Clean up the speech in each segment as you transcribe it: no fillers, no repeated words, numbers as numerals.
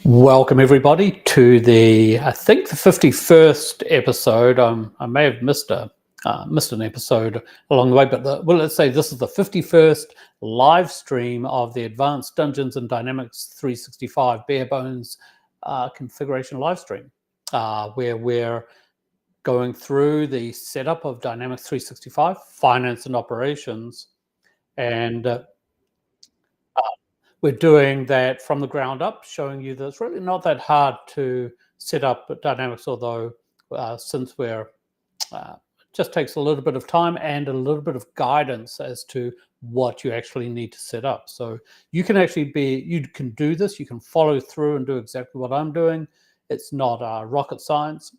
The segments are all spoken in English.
Welcome everybody to I think the 51st episode. I may have missed an episode along the way, but let's say this is the 51st live stream of the Advanced Dungeons and Dynamics 365 bare bones configuration live stream, where we're going through the setup of Dynamics 365 finance and operations, and we're doing that from the ground up, showing you that it's really not that hard to set up Dynamics, although since we're just takes a little bit of time and a little bit of guidance as to what you actually need to set up. So you can do this, you can follow through and do exactly what I'm doing. It's not rocket science,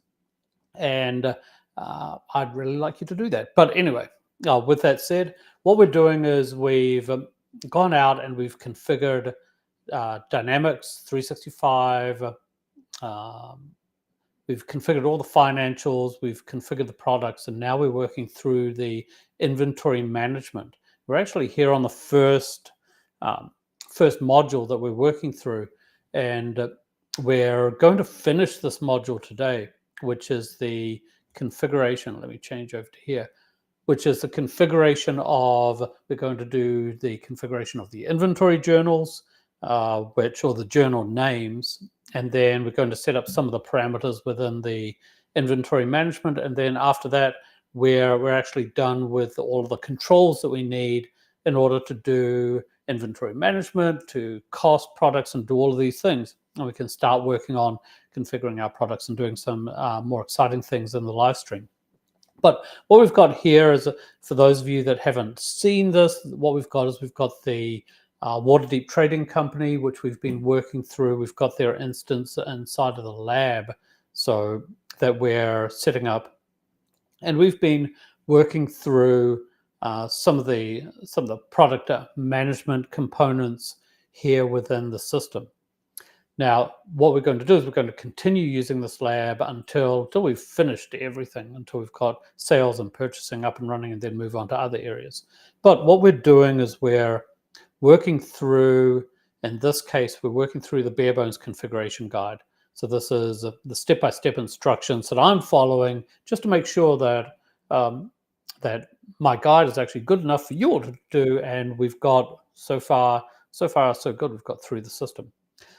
and I'd really like you to do that. But anyway, with that said, what we're doing is we've gone out and we've configured Dynamics 365. We've configured all the financials, we've configured the products, and now we're working through the inventory management. We're actually here on the first module that we're working through, and we're going to finish this module today, which is the configuration. Let me change over to here. Which is the configuration of, we're going to do the configuration of the inventory journals, or the journal names, and then we're going to set up some of the parameters within the inventory management, and then after that, we're actually done with all of the controls that we need in order to do inventory management, to cost products, and do all of these things. And we can start working on configuring our products and doing some more exciting things in the live stream. But what we've got here is, for those of you that haven't seen this, what we've got the Waterdeep Trading Company, which we've been working through. We've got their instance inside of the lab, so that we're setting up, and we've been working through some of the product management components here within the system. Now, what we're going to do is we're going to continue using this lab until we've finished everything, until we've got sales and purchasing up and running, and then move on to other areas. But what we're doing is we're working through, in this case, we're working through the bare bones configuration guide. So this is the step-by-step instructions that I'm following, just to make sure that that my guide is actually good enough for you all to do. And we've got so far so good. We've got through the system.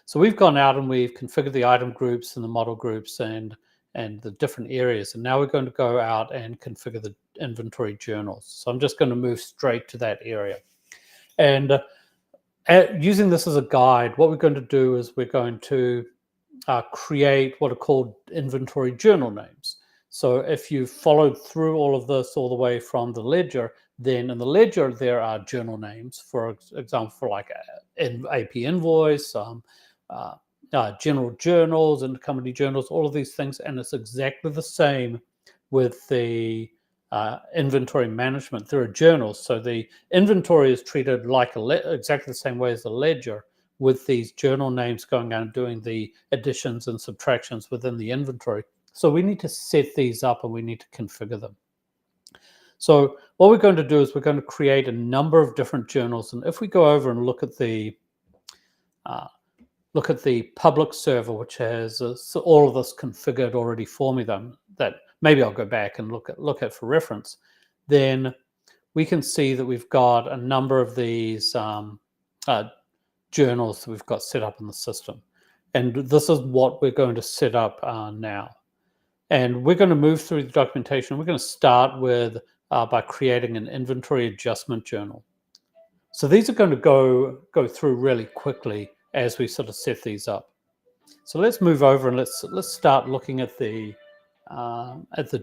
So we've gone out and we've configured the item groups and the model groups and the different areas. And now we're going to go out and configure the inventory journals. So I'm just going to move straight to that area. And using this as a guide, what we're going to do is we're going to create what are called inventory journal names. So if you followed through all of this all the way from the ledger, then in the ledger there are journal names, for example, for like an AP invoice, general journals, intercompany journals, all of these things. And it's exactly the same with the inventory management. There are journals. So the inventory is treated like exactly the same way as the ledger, with these journal names going out and doing the additions and subtractions within the inventory. So we need to set these up and we need to configure them. So what we're going to do is we're going to create a number of different journals. And if we go over and look at the public server, which has all of this configured already for me, that maybe I'll go back and look at for reference, then we can see that we've got a number of these journals that we've got set up in the system. And this is what we're going to set up now. And we're going to move through the documentation. We're going to start with by creating an inventory adjustment journal. So these are going to go through really quickly as we sort of set these up. So let's move over and let's start looking at the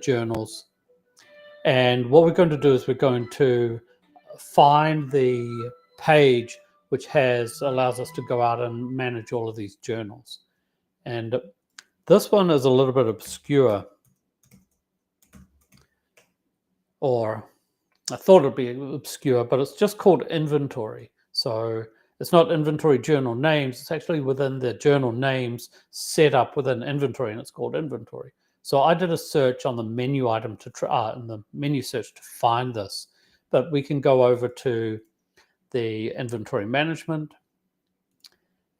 journals. And what we're going to do is we're going to find the page which allows us to go out and manage all of these journals. And this one is a little bit obscure, or I thought it'd be obscure, but it's just called inventory. So it's not inventory journal names. It's actually within the journal names set up within inventory, and it's called inventory. So I did a search on the menu item in the menu search to find this, but we can go over to the inventory management,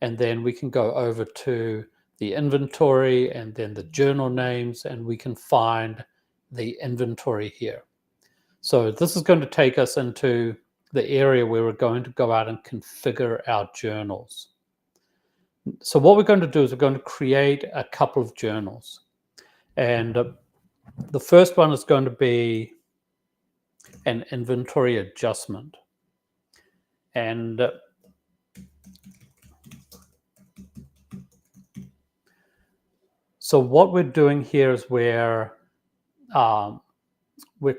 and then we can go over to the inventory and then the journal names, and we can find the inventory here. So this is going to take us into the area where we're going to go out and configure our journals. So what we're going to do is we're going to create a couple of journals. And the first one is going to be an inventory adjustment. And so what we're doing here is we're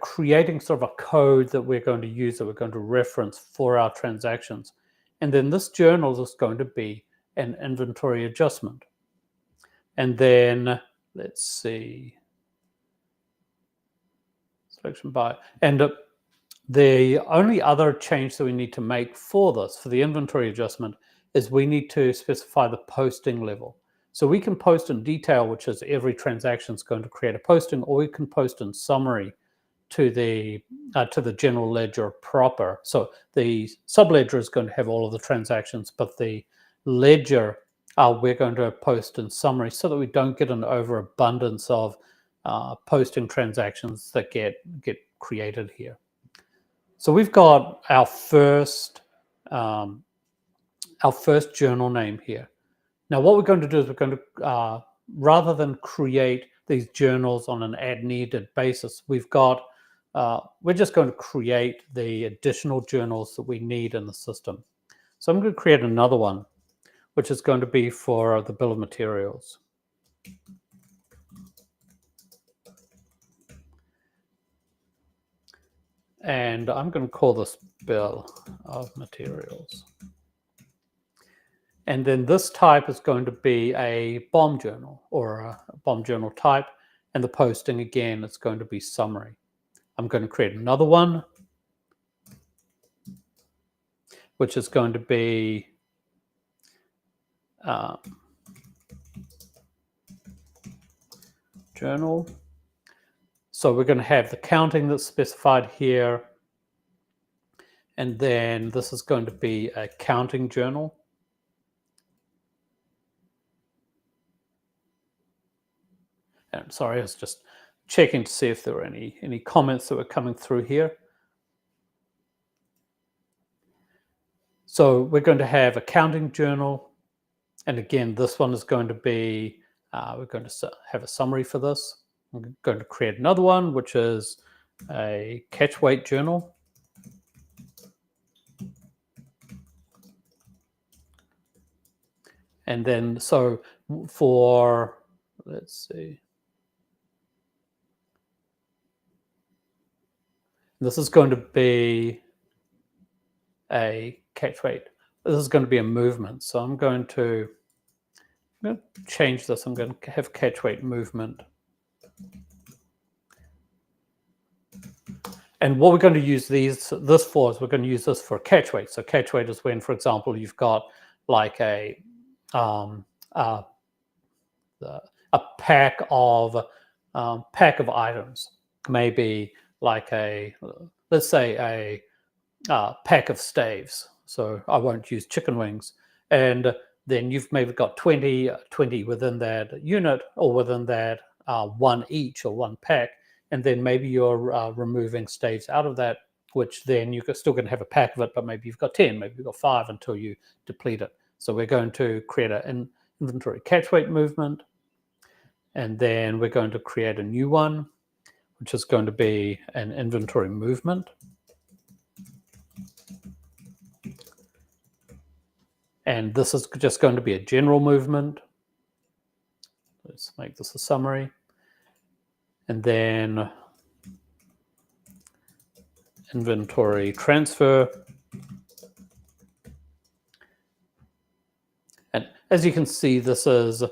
creating sort of a code that we're going to use, that we're going to reference for our transactions. And then this journal is going to be an inventory adjustment. And then let's see, selection by, and the only other change that we need to make for this, for the inventory adjustment, is we need to specify the posting level. So we can post in detail, which is every transaction is going to create a posting, or we can post in summary to the general ledger proper. So the subledger is going to have all of the transactions, but the ledger we're going to post in summary, so that we don't get an overabundance of posting transactions that get created here. So we've got our first journal name here. Now what we're going to do is we're going to, rather than create these journals on an as-needed basis, we're just going to create the additional journals that we need in the system. So I'm going to create another one, which is going to be for the bill of materials. And I'm going to call this bill of materials. And then this type is going to be a BOM journal, or a BOM journal type. And the posting, again, is going to be summary. I'm going to create another one, which is going to be journal. So we're going to have the counting that's specified here. And then this is going to be a counting journal. And sorry, I was just checking to see if there were any comments that were coming through here. So we're going to have a counting journal. And again, this one is going to be, we're going to have a summary for this. I'm going to create another one, which is a catch weight journal. And then, so for, let's see. This is going to be a catch weight. This is going to be a movement. So I'm going to change this. I'm going to have catch weight movement. And what we're going to use this for is we're going to use this for catch weight. So catch weight is when, for example, you've got like a pack of items, maybe like let's say a pack of staves. So I won't use chicken wings. And then you've maybe got 20 within that unit, or within that one each, or one pack. And then maybe you're removing staves out of that, which then you're still going to have a pack of it, but maybe you've got 10, maybe you've got 5 until you deplete it. So we're going to create an inventory catch weight movement. And then we're going to create a new one, which is going to be an inventory movement. And this is just going to be a general movement. Let's make this a summary. And then inventory transfer. And as you can see, this is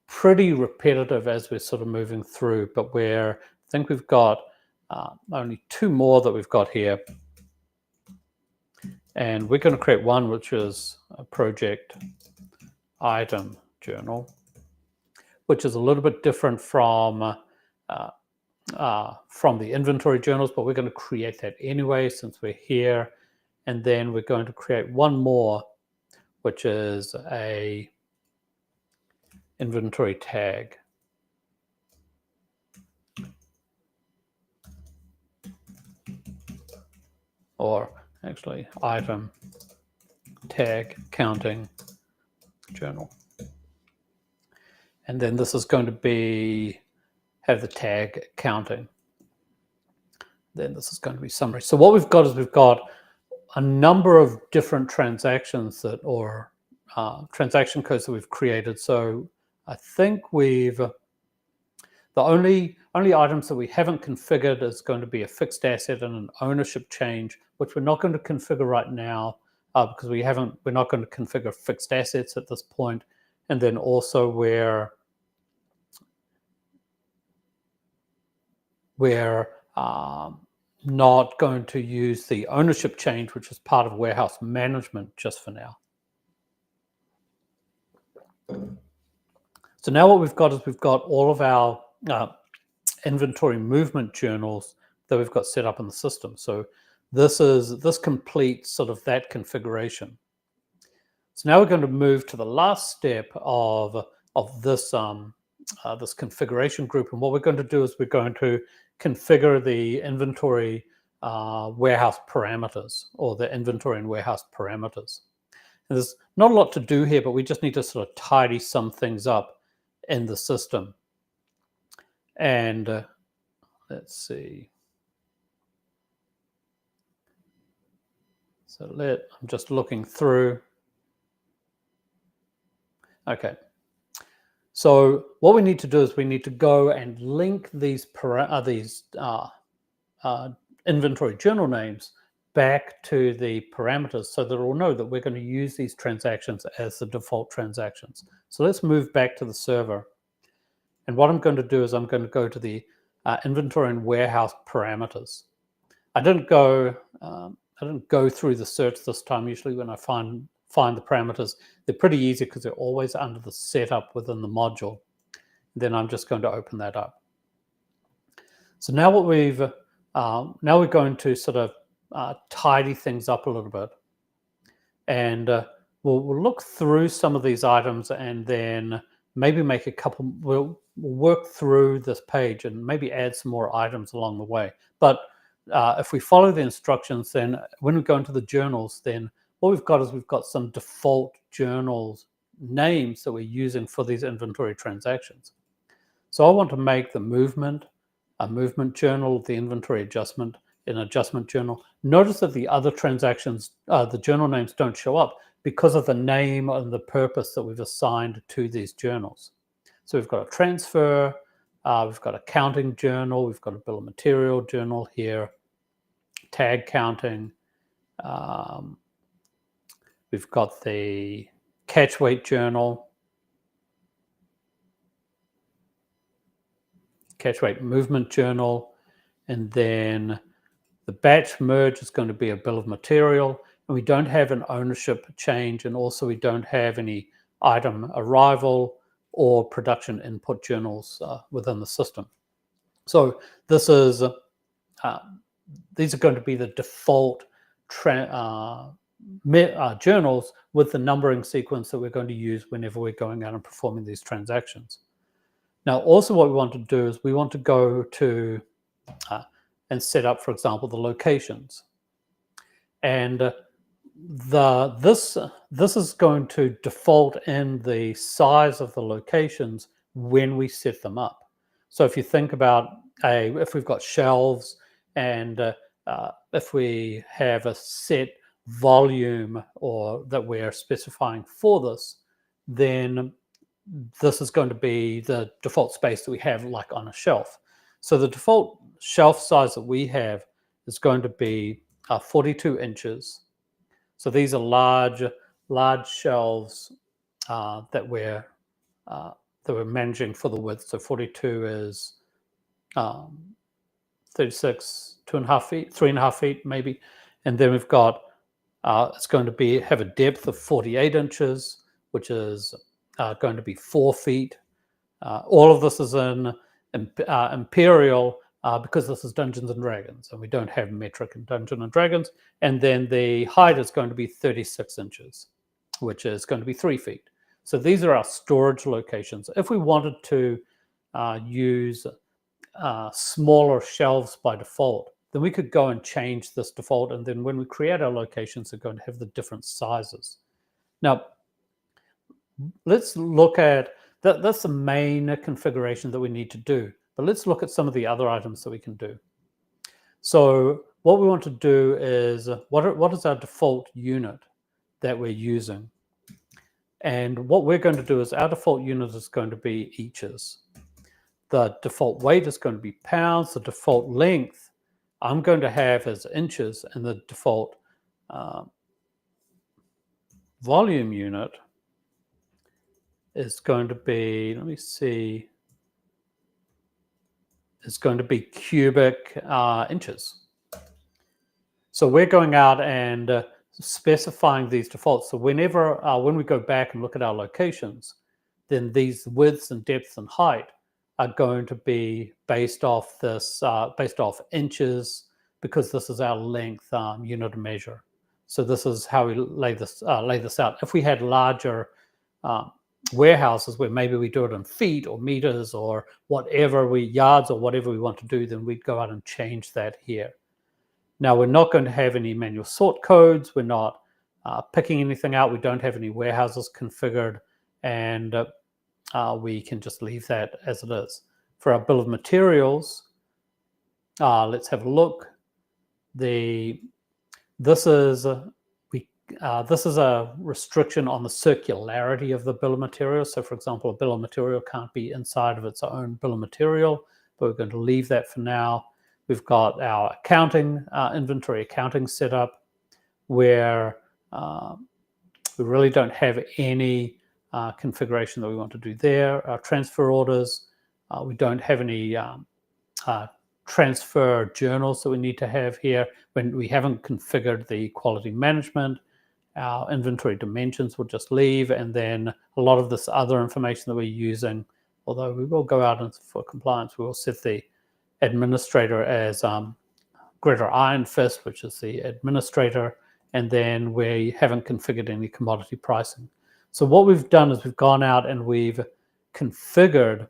pretty repetitive as we're sort of moving through, but I think we've got only 2 more that we've got here. And we're going to create one, which is a project item journal, which is a little bit different from the inventory journals, but we're going to create that anyway since we're here. And then we're going to create one more, which is a inventory tag. Or actually item tag counting journal. And then this is going to have the tag counting. Then this is going to be summary. So what we've got is we've got a number of different transactions or transaction codes that we've created. So I think the only items that we haven't configured is going to be a fixed asset and an ownership change, which we're not going to configure right now because we're not going to configure fixed assets at this point. And then also we're not going to use the ownership change, which is part of warehouse management, just for now. So now what we've got is we've got all of our inventory movement journals that we've got set up in the system. So this completes sort of that configuration. So now we're going to move to the last step of this this configuration group, and what we're going to do is we're going to configure the inventory warehouse parameters, or the inventory and warehouse parameters. And there's not a lot to do here, but we just need to sort of tidy some things up in the system. And let's see. So I'm just looking through. Okay. So what we need to do is we need to go and link these inventory journal names back to the parameters so that it will know that we're going to use these transactions as the default transactions. So let's move back to the server. And what I'm going to do is I'm going to go to the inventory and warehouse parameters. I didn't go through the search this time. Usually when I find the parameters, they're pretty easy because they're always under the setup within the module. Then I'm just going to open that up. So now what now we're going to sort of tidy things up a little bit, and we'll look through some of these items and then maybe make a couple. We'll work through this page and maybe add some more items along the way. But if we follow the instructions, then when we go into the journals, then what we've got is we've got some default journals names that we're using for these inventory transactions. So I want to make the movement a movement journal, the inventory adjustment an adjustment journal. Notice that the other transactions, the journal names don't show up because of the name and the purpose that we've assigned to these journals. So we've got a transfer, we've got a counting journal, we've got a bill of material journal here, tag counting, we've got the catch weight journal, catch weight movement journal, and then the batch merge is going to be a bill of material, and we don't have an ownership change, and also we don't have any item arrival or production input journals within the system. So this is these are going to be the default journals with the numbering sequence that we're going to use whenever we're going out and performing these transactions. Now, also what we want to do is we want to go to and set up, for example, the locations. And this is going to default in the size of the locations when we set them up. So if you think about if we've got shelves and if we have a set volume or that we're specifying for this, then this is going to be the default space that we have like on a shelf. So the default shelf size that we have is going to be 42 inches. So these are large shelves that we're managing for the width. So 42 is 36, 2.5 feet, 3.5 feet maybe, and then we've got it's going to have a depth of 48 inches, which is going to be 4 feet. All of this is in Imperial because this is Dungeons and Dragons, and we don't have metric in Dungeons and Dragons. And then the height is going to be 36 inches. which is going to be 3 feet. So these are our storage locations. If we wanted to use smaller shelves by default, then we could go and change this default. And then when we create our locations, they're going to have the different sizes. Now, let's look at that. That's the main configuration that we need to do. But let's look at some of the other items that we can do. So what we want to do is, what is our default unit that we're using? And what we're going to do is our default unit is going to be inches. The default weight is going to be pounds. The default length I'm going to have as inches, and the default volume unit is going to be, let me see, it's going to be cubic inches. So we're going out and specifying these defaults. So whenever, when we go back and look at our locations, then these widths and depths and height are going to be based off this, based off inches, because this is our length unit of measure. So this is how we lay this out. If we had larger warehouses where maybe we do it in feet or meters or whatever, yards or whatever we want to do, then we'd go out and change that here. Now, we're not going to have any manual sort codes. We're not picking anything out. We don't have any warehouses configured, and we can just leave that as it is. For our bill of materials, let's have a look. This is a restriction on the circularity of the bill of materials. So, for example, a bill of material can't be inside of its own bill of material, but we're going to leave that for now. We've got our accounting, inventory accounting set up, where we really don't have any configuration that we want to do there. Our transfer orders, we don't have any transfer journals that we need to have here. When we haven't configured the quality management, our inventory dimensions will just leave, and then a lot of this other information that we're using, although we will go out and for compliance, we will set the administrator as Greta Iron Fist, which is the administrator, and then we haven't configured any commodity pricing. So what we've done is we've gone out and we've configured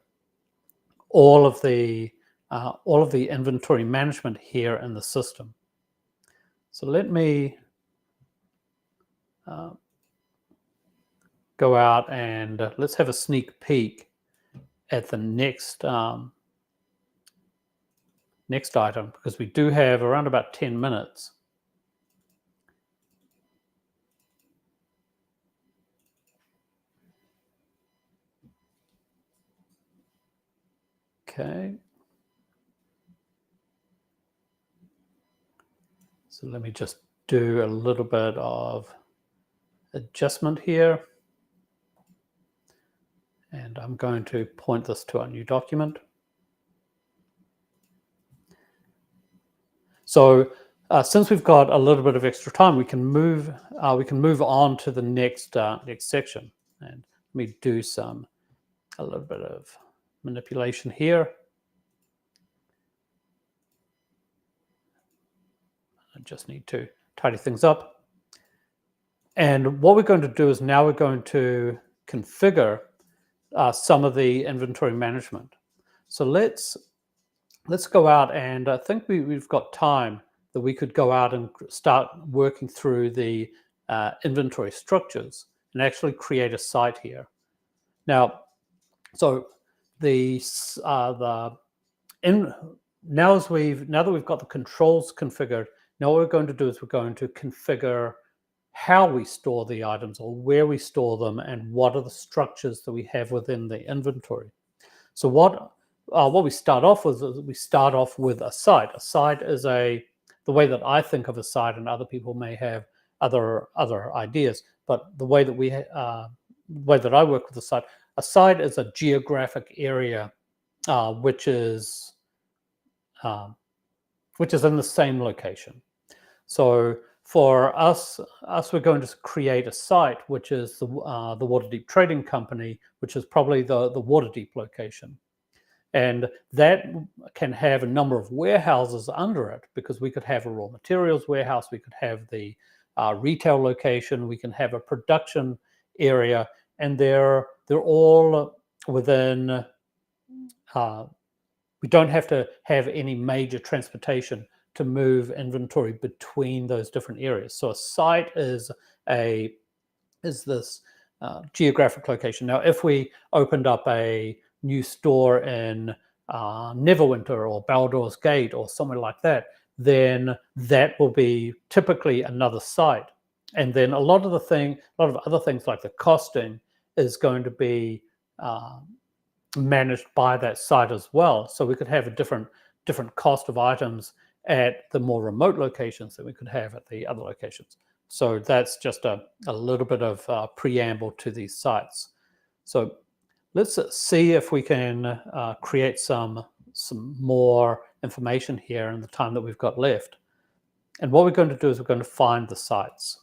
all of the inventory management here in the system. So let me go out and let's have a sneak peek at the next next item, because we do have around about 10 minutes. Okay. So let me just do a little bit of adjustment here. And I'm going to point this to our new document. So since we've got a little bit of extra time, we can move on to the next next section. And let me do a little bit of manipulation here. I just need to tidy things up. And what we're going to do is now we're going to configure some of the inventory management. So let's go out, and I think we've got time that we could go out and start working through the inventory structures and actually create a site here. Now, so now that we've got the controls configured, now what we're going to do is we're going to configure how we store the items or where we store them and what are the structures that we have within the inventory. So what we start off with is we start off with a site. A site is the way that I think of a site, and other people may have other ideas, but the way that I work with a site is a geographic area which is in the same location. So for us, we're going to create a site which is the Waterdeep Trading Company, which is probably the Waterdeep location. And that can have a number of warehouses under it, because we could have a raw materials warehouse, we could have the retail location, we can have a production area, and they're all within. We don't have to have any major transportation to move inventory between those different areas. So a site is this geographic location. Now, if we opened up a new store in Neverwinter or Baldur's Gate or somewhere like that, then that will be typically another site. And then a lot of other things like the costing is going to be managed by that site as well. So we could have a different cost of items at the more remote locations than we could have at the other locations. So that's just a little bit of preamble to these sites. So let's see if we can create some more information here in the time that we've got left. And what we're going to do is we're going to find the sites.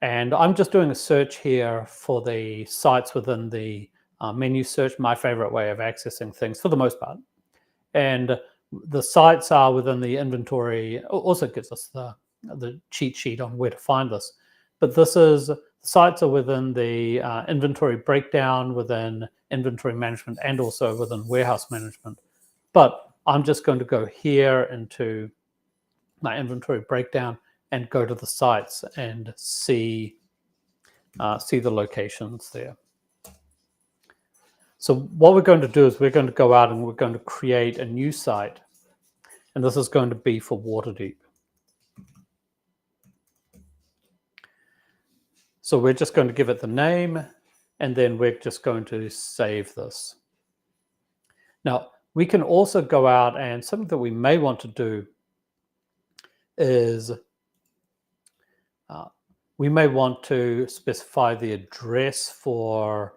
And I'm just doing a search here for the sites within the menu search, my favorite way of accessing things for the most part. And the sites are within the inventory, also gives us the cheat sheet on where to find this. But the sites are within the inventory breakdown, within inventory management, and also within warehouse management. But I'm just going to go here into my inventory breakdown and go to the sites and see the locations there. So what we're going to do is we're going to go out and we're going to create a new site. And this is going to be for Waterdeep. So we're just going to give it the name, and then we're just going to save this. Now, we can also go out, and something that we may want to do is we may want to specify the address for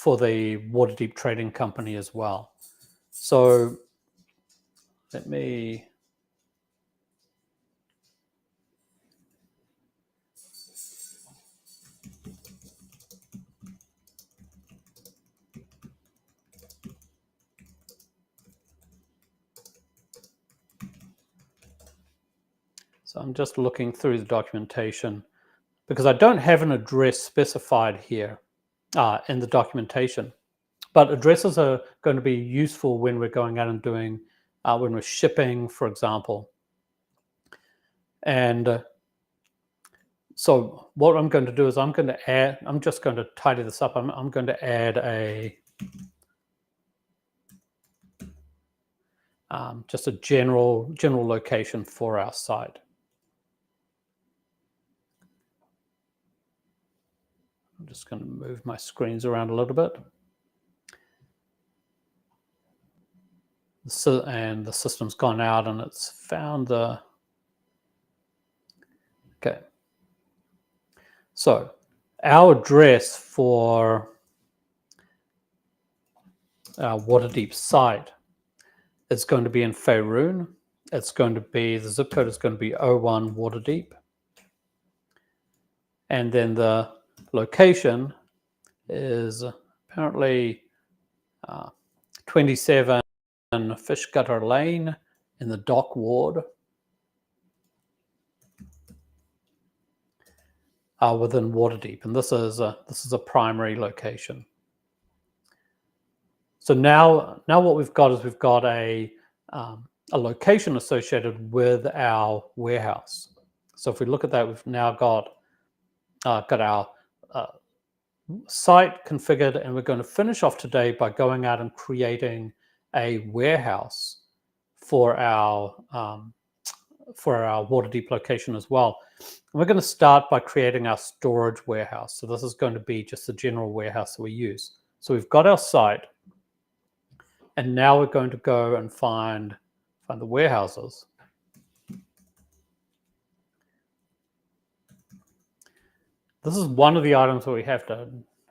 the Waterdeep Trading Company as well. So let me So I'm just looking through the documentation because I don't have an address specified here in the documentation. But addresses are going to be useful when we're going out and doing, when we're shipping, for example. And so what I'm going to do is I'm just going to tidy this up. I'm going to add just a general location for our site. I'm just going to move my screens around a little bit. So, and the system's gone out and it's found the... Okay. So our address for our Waterdeep site is going to be in Faerûn. It's going to be, the zip code is going to be 01 Waterdeep. And then the location is apparently 27 Fish Gutter Lane in the Dock Ward within Waterdeep, and this is a primary location. So now what we've got is we've got a location associated with our warehouse. So if we look at that, we've now got our site configured, and we're going to finish off today by going out and creating a warehouse for our Waterdeep location as well. And we're going to start by creating our storage warehouse. So this is going to be just the general warehouse that we use. So we've got our site, and now we're going to go and find the warehouses. This is one of the items where we have to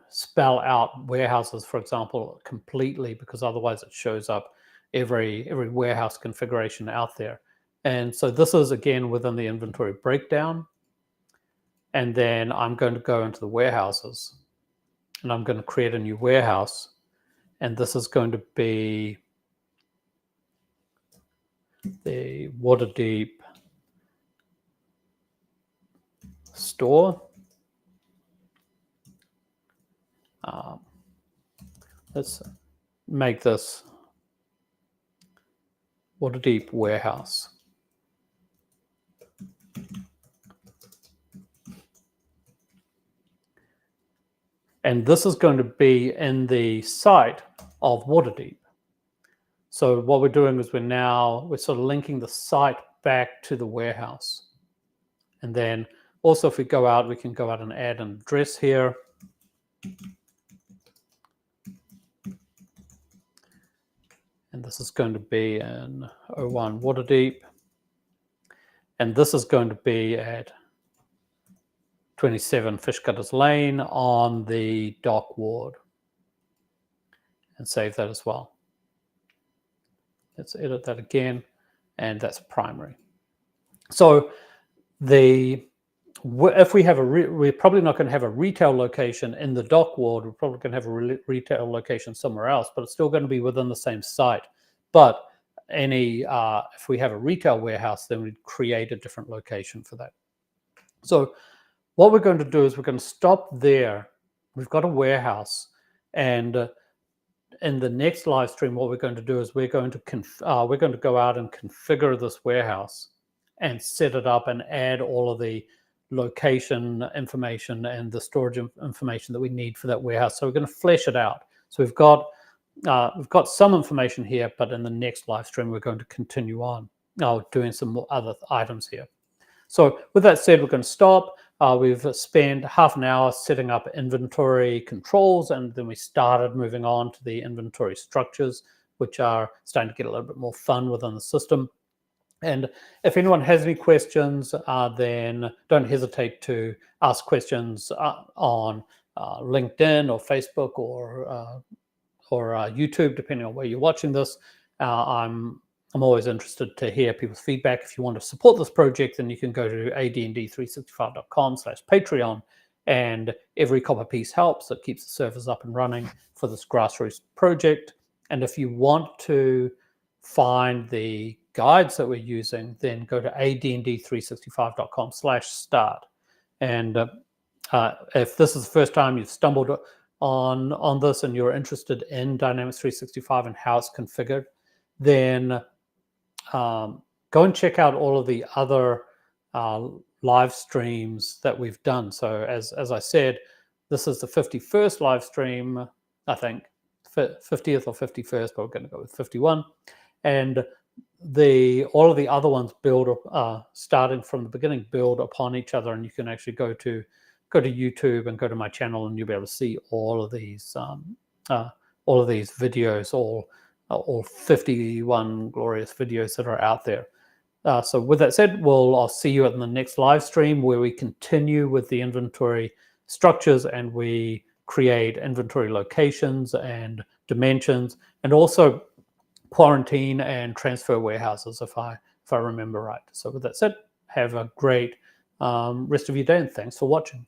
spell out warehouses, for example, completely, because otherwise it shows up every warehouse configuration out there. And so this is, again, within the inventory breakdown. And then I'm going to go into the warehouses, and I'm going to create a new warehouse. And this is going to be the water deep store. Let's make this water deep warehouse. And this is going to be in the site of Waterdeep. So what we're doing is we're sort of linking the site back to the warehouse. And then also if we go out, we can go out and add an address here. And this is going to be in 01 Waterdeep. And this is going to be at 27 Fishcutters Lane on the dock ward. And save that as well. Let's edit that again. And that's primary. So if we have we're probably not going to have a retail location in the dock ward. We're probably going to have a retail location somewhere else, but it's still going to be within the same site. But if we have a retail warehouse, then we'd create a different location for that. So what we're going to do is we're going to stop there. We've got a warehouse, and in the next live stream, what we're going to do is we're going to go out and configure this warehouse and set it up and add all of the location information and the storage information that we need for that warehouse. So we're going to flesh it out. So we've got some information here, but in the next live stream, we're going to continue on doing some more other items here. So with that said, we're going to stop. We've spent half an hour setting up inventory controls, and then we started moving on to the inventory structures, which are starting to get a little bit more fun within the system. And if anyone has any questions, then don't hesitate to ask questions on LinkedIn or Facebook or YouTube, depending on where you're watching this. I'm always interested to hear people's feedback. If you want to support this project, then you can go to adnd365.com/Patreon, and every copper piece helps. It keeps the servers up and running for this grassroots project. And if you want to find the guides that we're using, then go to adnd365.com/start. And if this is the first time you've stumbled on this and you're interested in Dynamics 365 and how it's configured, then go and check out all of the other live streams that we've done. So as I said, this is the 51st live stream, I think, 50th or 51st, but we're going to go with 51. And all of the other ones starting from the beginning, build upon each other, and you can actually go to YouTube and go to my channel, and you'll be able to see all of these videos, all 51 glorious videos that are out there. So with that said, I'll see you in the next live stream where we continue with the inventory structures and we create inventory locations and dimensions, and also quarantine and transfer warehouses, if I remember right. So with that said, have a great rest of your day, and thanks for watching.